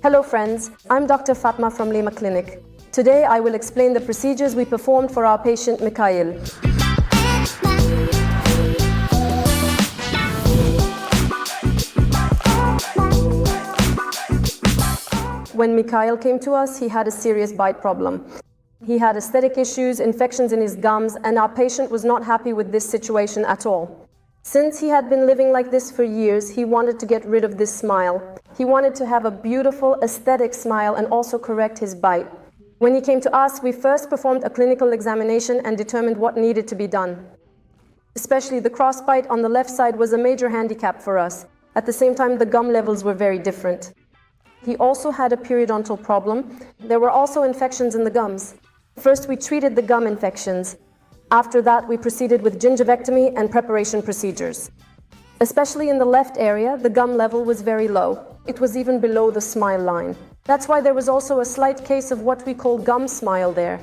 Hello friends, I'm Dr. Fatma from Lema Clinic. Today I will explain the procedures we performed for our patient Mikhail. When Mikhail came to us, he had a serious bite problem. He had aesthetic issues, infections in his gums, and our patient was not happy with this situation at all. Since he had been living like this for years, he wanted to get rid of this smile. He wanted to have a beautiful, aesthetic smile and also correct his bite. When he came to us, we first performed a clinical examination and determined what needed to be done. Especially the crossbite on the left side was a major handicap for us. At the same time, the gum levels were very different. He also had a periodontal problem. There were also infections in the gums. First, we treated the gum infections. After that, we proceeded with gingivectomy and preparation procedures. Especially in the left area, the gum level was very low. It was even below the smile line. That's why there was also a slight case of what we call gum smile there.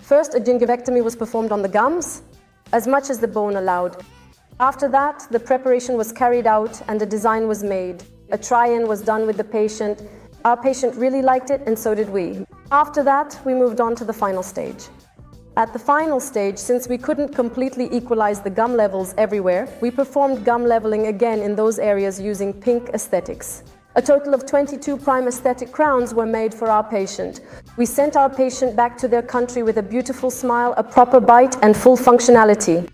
First, a gingivectomy was performed on the gums, as much as the bone allowed. After that, the preparation was carried out and a design was made. A try-in was done with the patient. Our patient really liked it, and so did we. After that, we moved on to the final stage. At the final stage, since we couldn't completely equalize the gum levels everywhere, we performed gum leveling again in those areas using pink aesthetics. A total of 22 prime aesthetic crowns were made for our patient. We sent our patient back to their country with a beautiful smile, a proper bite, and full functionality.